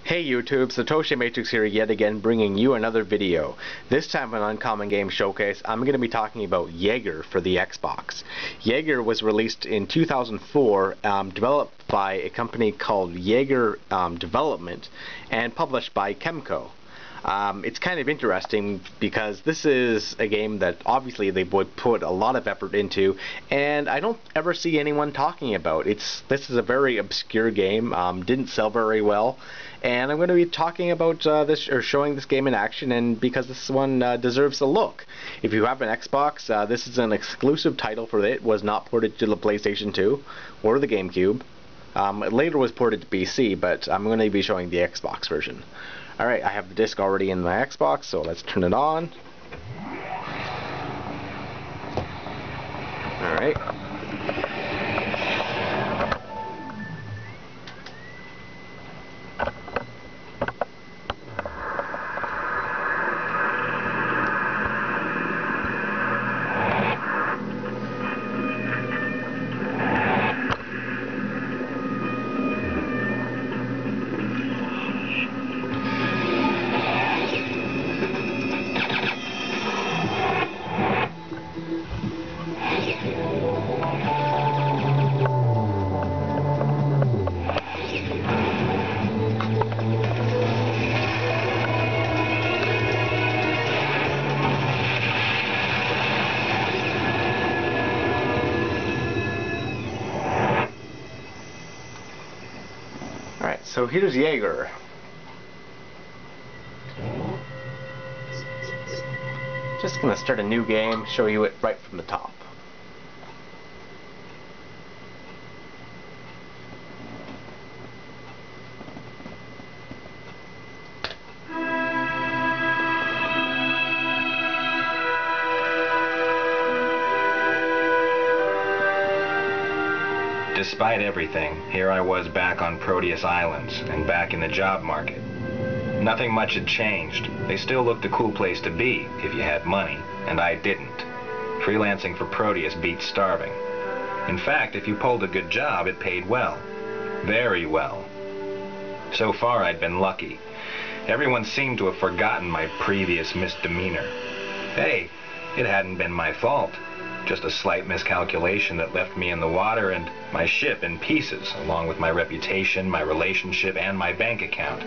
Hey YouTube, Satoshi Matrix here yet again, bringing you another video. This time on Uncommon Game Showcase, I'm going to be talking about Yager for the Xbox. Yager was released in 2004, developed by a company called Yager Development, and published by Chemco. It's kind of interesting because this is a game that obviously they would put a lot of effort into, and I don't ever see anyone talking about. This is a very obscure game, didn't sell very well, and I'm going to be talking about this, or showing this game in action, and because this one deserves a look. If you have an Xbox, this is an exclusive title for it. Was not ported to the PlayStation 2 or the GameCube. It later was ported to PC, but I'm going to be showing the Xbox version. Alright, I have the disc already in my Xbox, so let's turn it on. Alright. So here's Yager. Just gonna start a new game, show you it right from the top. Despite everything, here I was back on Proteus Islands and back in the job market. Nothing much had changed. They still looked a cool place to be if you had money, and I didn't. Freelancing for Proteus beat starving. In fact, if you pulled a good job, it paid well. Very well. So far, I'd been lucky. Everyone seemed to have forgotten my previous misdemeanor. Hey, it hadn't been my fault. Just a slight miscalculation that left me in the water and my ship in pieces, along with my reputation, my relationship, and my bank account.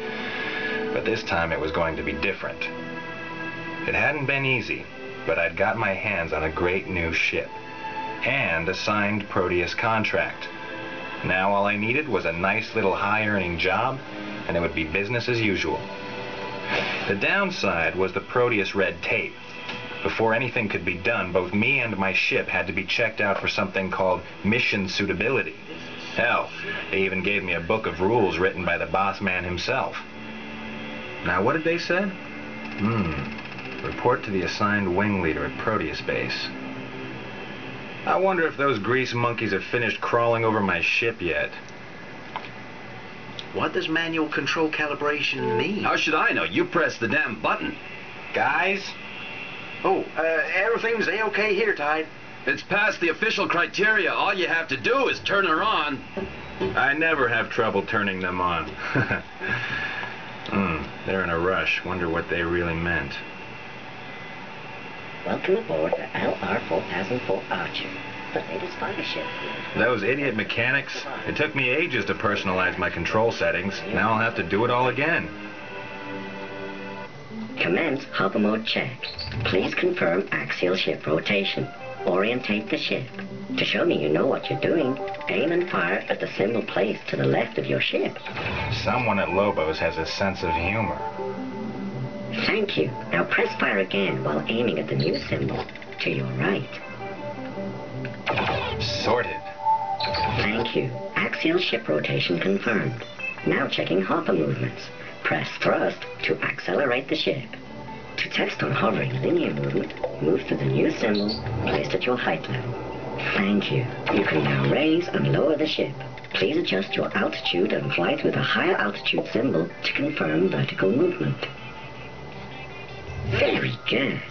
But this time it was going to be different. It hadn't been easy, but I'd got my hands on a great new ship and a signed Proteus contract. Now all I needed was a nice little high-earning job, and it would be business as usual. The downside was the Proteus red tape. Before anything could be done, both me and my ship had to be checked out for something called mission suitability. Hell, they even gave me a book of rules written by the boss man himself. Now, what did they say? Report to the assigned wing leader at Proteus base. I wonder if those grease monkeys have finished crawling over my ship yet. What does manual control calibration mean? How should I know? You press the damn button. Guys? Oh, everything's A-okay here, Tide. It's past the official criteria. All you have to do is turn her on. I never have trouble turning them on. They're in a rush. Wonder what they really meant. Welcome aboard the LR-4004 Archer, the latest fighter ship. Those idiot mechanics. It took me ages to personalize my control settings. Now I'll have to do it all again. Commence hover mode check. Please confirm axial ship rotation. Orientate the ship. To show me you know what you're doing, aim and fire at the symbol placed to the left of your ship. Someone at Lobos has a sense of humor. Thank you. Now press fire again while aiming at the new symbol to your right. Sorted. Thank you. Axial ship rotation confirmed. Now checking hopper movements. Press thrust to accelerate the ship. To test on hovering linear movement, move to the new symbol placed at your height level. Thank you. You can now raise and lower the ship. Please adjust your altitude and fly through the higher altitude symbol to confirm vertical movement. Very good.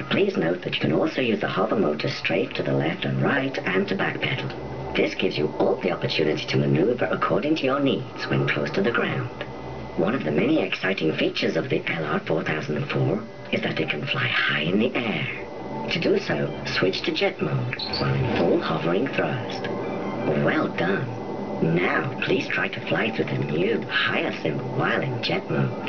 Please note that you can also use the hover mode to strafe to the left and right and to backpedal. This gives you all the opportunity to maneuver according to your needs when close to the ground. One of the many exciting features of the LR4004 is that it can fly high in the air. To do so, switch to jet mode while in full hovering thrust. Well done. Now, please try to fly through the new Hyacinth while in jet mode.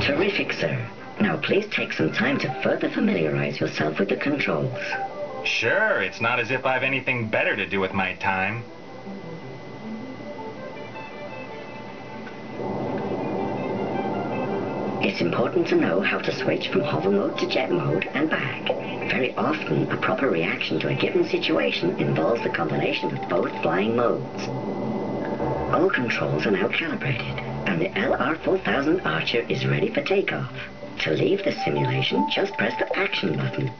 Terrific, sir. Now please take some time to further familiarize yourself with the controls. Sure, it's not as if I've anything better to do with my time. It's important to know how to switch from hover mode to jet mode and back. Very often, a proper reaction to a given situation involves the combination of both flying modes. All controls are now calibrated, and the LR4000 Archer is ready for takeoff. To leave the simulation, just press the action button.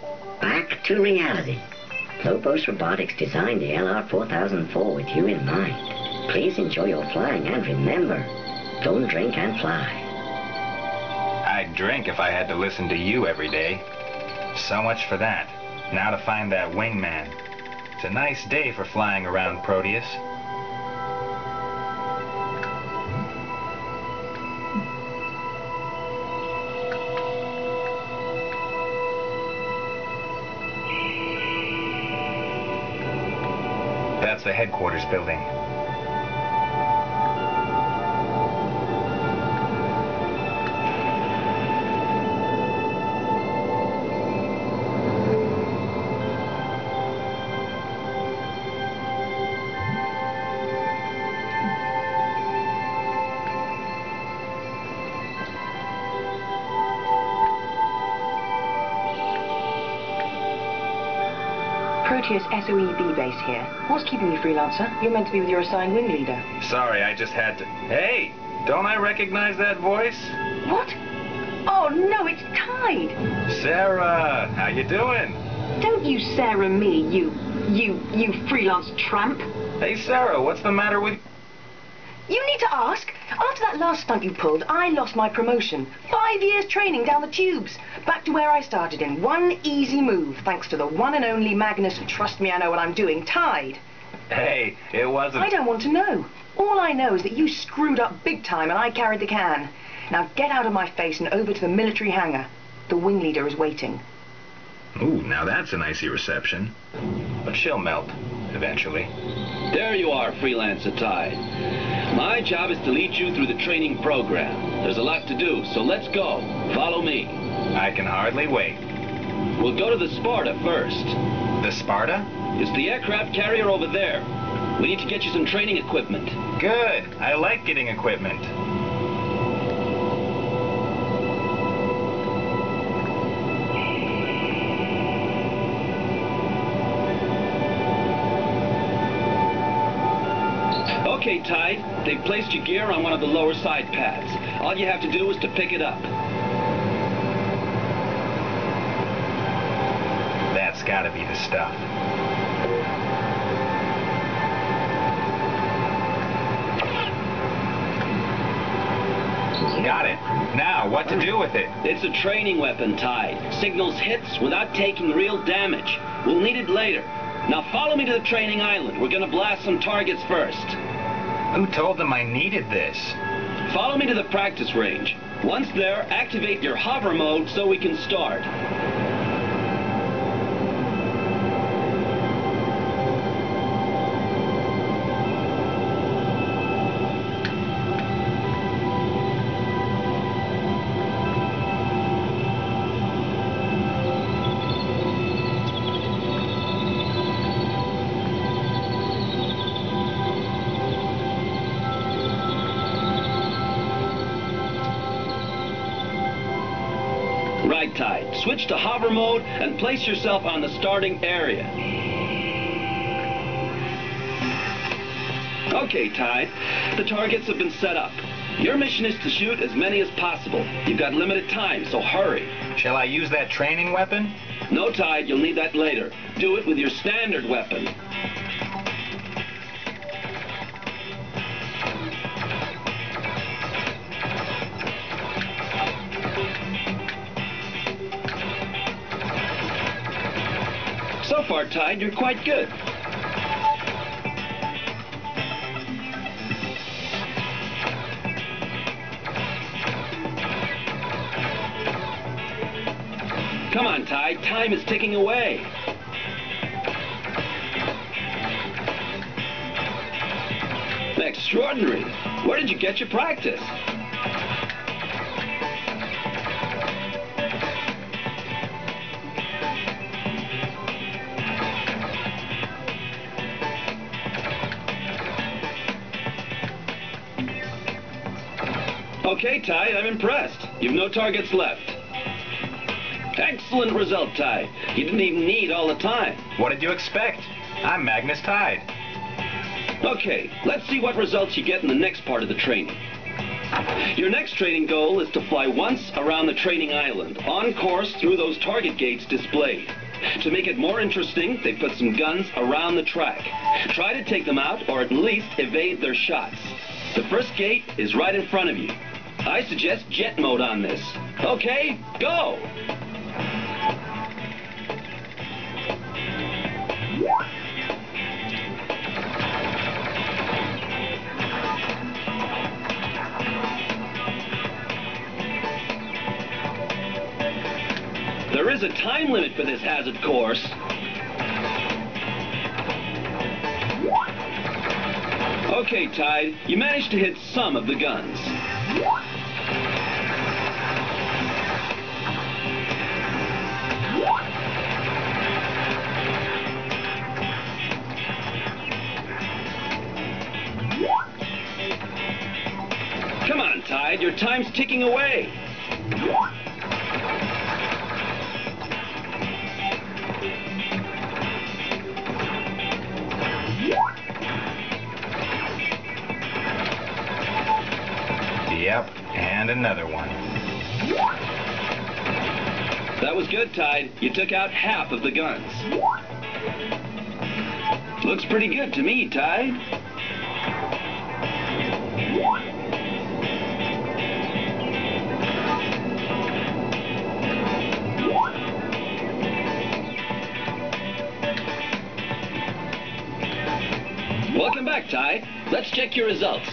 Back to reality. Lobos Robotics designed the LR4004 with you in mind. Please enjoy your flying and remember, don't drink and fly. I'd drink if I had to listen to you every day. So much for that. Now to find that wingman. It's a nice day for flying around Proteus. That's the headquarters building. Proteus SOEB base here. What's keeping you, freelancer? You're meant to be with your assigned wing leader. Sorry, I just had to... Hey! Don't I recognize that voice? What? Oh, no, it's Tide. Sarah! How you doing? Don't you Sarah me, you freelance tramp. Hey, Sarah, what's the matter with... You need to ask. After that last stunt you pulled, I lost my promotion. 5 years training down the tubes. Back to where I started in one easy move, thanks to the one and only Magnus, trust me, I know what I'm doing, Tide. Hey, it wasn't... I don't want to know. All I know is that you screwed up big time and I carried the can. Now get out of my face and over to the military hangar. The wing leader is waiting. Ooh, now that's an icy reception. But she'll melt, eventually. There you are, freelancer Tide. My job is to lead you through the training program. There's a lot to do, so let's go. Follow me. I can hardly wait. We'll go to the Sparta first. The Sparta? It's the aircraft carrier over there. We need to get you some training equipment. Good. I like getting equipment. Okay, Tide, they've placed your gear on one of the lower side pads. All you have to do is to pick it up. That's gotta be the stuff. Got it. Now, what to do with it? It's a training weapon, Tide. Signals hits without taking real damage. We'll need it later. Now follow me to the training island. We're gonna blast some targets first. Who told them I needed this? Follow me to the practice range. Once there, activate your hover mode so we can start. Right, Tide. Switch to hover mode and place yourself on the starting area. Okay, Tide. The targets have been set up. Your mission is to shoot as many as possible. You've got limited time, so hurry. Shall I use that training weapon? No, Tide. You'll need that later. Do it with your standard weapon. So far, Tide, you're quite good. Come on, Ty. Time is ticking away. Extraordinary. Where did you get your practice? Okay, Ty, I'm impressed. You've no targets left. Excellent result, Ty. You didn't even need all the time. What did you expect? I'm Magnus Tide. Okay, let's see what results you get in the next part of the training. Your next training goal is to fly once around the training island, on course through those target gates displayed. To make it more interesting, they put some guns around the track. Try to take them out, or at least evade their shots. The first gate is right in front of you. I suggest jet mode on this. Okay, go! There is a time limit for this hazard course. Okay, Tide, you managed to hit some of the guns. Come on, Tide, your time's ticking away. Yep, and another one. That was good, Tide. You took out half of the guns. Looks pretty good to me, Tide. Welcome back, Tide. Let's check your results.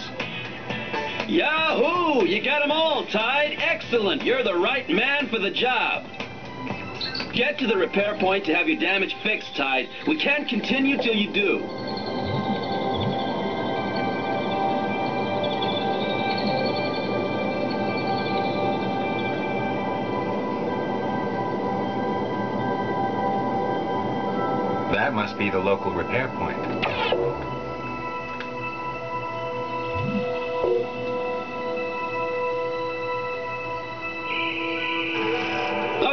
Yahoo! You got them all, Tide. Excellent. You're the right man for the job. Get to the repair point to have your damage fixed, Tide. We can't continue till you do. That must be the local repair point.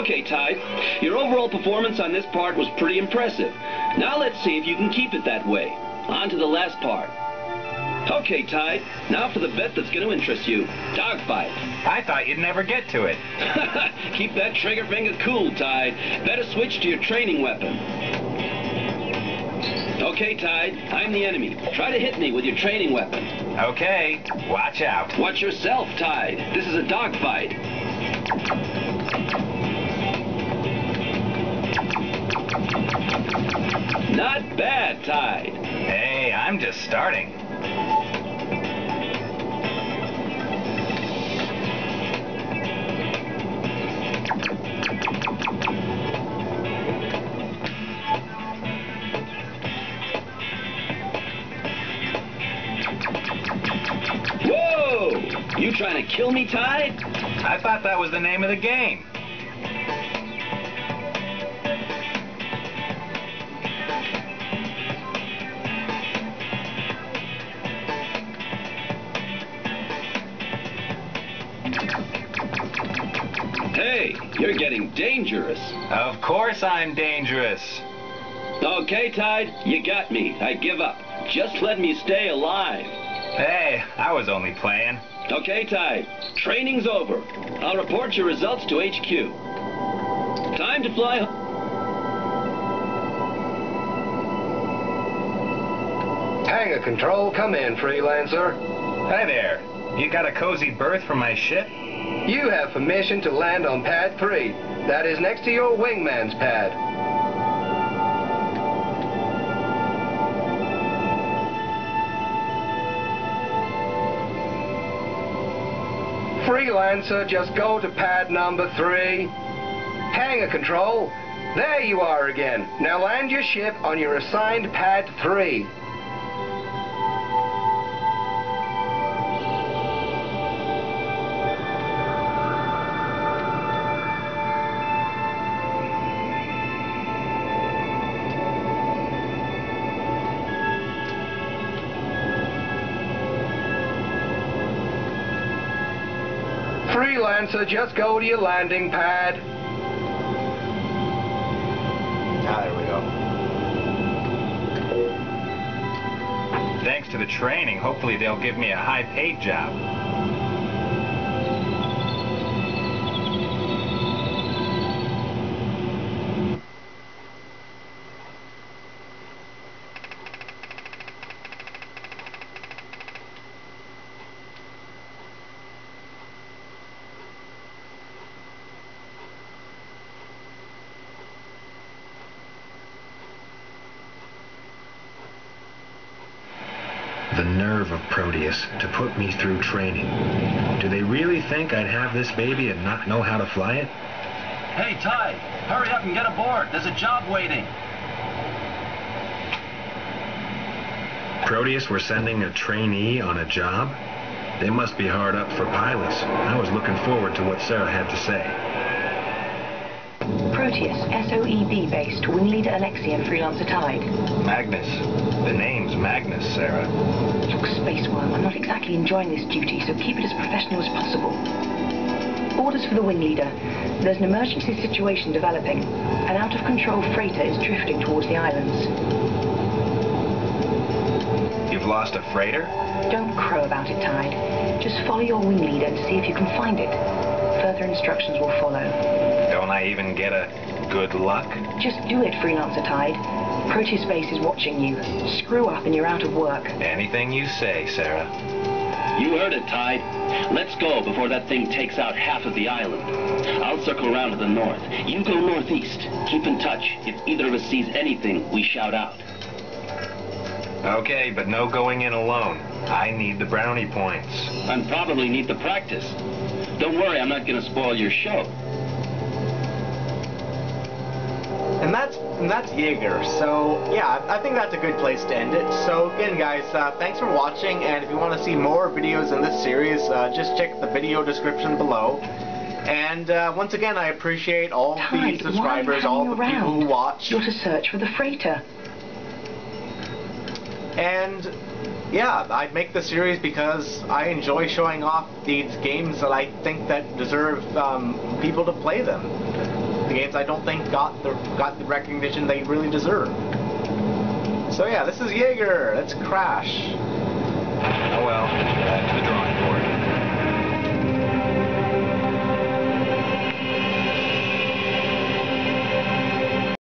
Okay, Tide. Your overall performance on this part was pretty impressive. Now let's see if you can keep it that way. On to the last part. Okay, Tide. Now for the bit that's going to interest you. Dogfight. I thought you'd never get to it. Keep that trigger finger cool, Tide. Better switch to your training weapon. Okay, Tide. I'm the enemy. Try to hit me with your training weapon. Okay, watch out. Watch yourself, Tide. This is a dogfight. Not bad, Tide. Hey, I'm just starting. Whoa! You trying to kill me, Tide? I thought that was the name of the game. Hey, you're getting dangerous. Of course I'm dangerous. Okay, Tide, you got me. I give up. Just let me stay alive. Hey, I was only playing. Okay, Tide, training's over. I'll report your results to HQ. Time to fly home. Hangar control, come in, freelancer. Hi there. You got a cozy berth for my ship? You have permission to land on pad 3. That is next to your wingman's pad. Freelancer, just go to pad number 3. Hangar control. There you are again. Now land your ship on your assigned pad 3. Freelancer, just go to your landing pad. Ah, there we go. Thanks to the training, hopefully they'll give me a high-paid job. The nerve of Proteus to put me through training. Do they really think I'd have this baby and not know how to fly it? Hey, Ty, hurry up and get aboard. There's a job waiting. Proteus were sending a trainee on a job? They must be hard up for pilots. I was looking forward to what Sarah had to say. Proteus, SOEB-based, wing leader Alexia and freelancer Tide. Magnus. The name's Magnus, Sarah. Look, Space Worm, I'm not exactly enjoying this duty, so keep it as professional as possible. Orders for the wing leader. There's an emergency situation developing. An out-of-control freighter is drifting towards the islands. You've lost a freighter? Don't crow about it, Tide. Just follow your wing leader and see if you can find it. Further instructions will follow. Don't I even get a good luck? Just do it, freelancer Tide. Proteus Base is watching you. Screw up and you're out of work. Anything you say, Sarah. You heard it, Tide. Let's go before that thing takes out half of the island. I'll circle around to the north. You go northeast. Keep in touch. If either of us sees anything, we shout out. Okay, but no going in alone. I need the brownie points. And probably need the practice. Don't worry, I'm not going to spoil your show. And that's Yager. So yeah, I think that's a good place to end it. So again, guys, thanks for watching. And if you want to see more videos in this series, just check the video description below. And once again, I appreciate all the subscribers, all the people who watch. You're to search for the freighter. And yeah, I make the series because I enjoy showing off these games that I think that deserve people to play them. The games I don't think got the recognition they really deserve. So yeah, this is Yager. Let's crash. Oh well, back to the drawing board.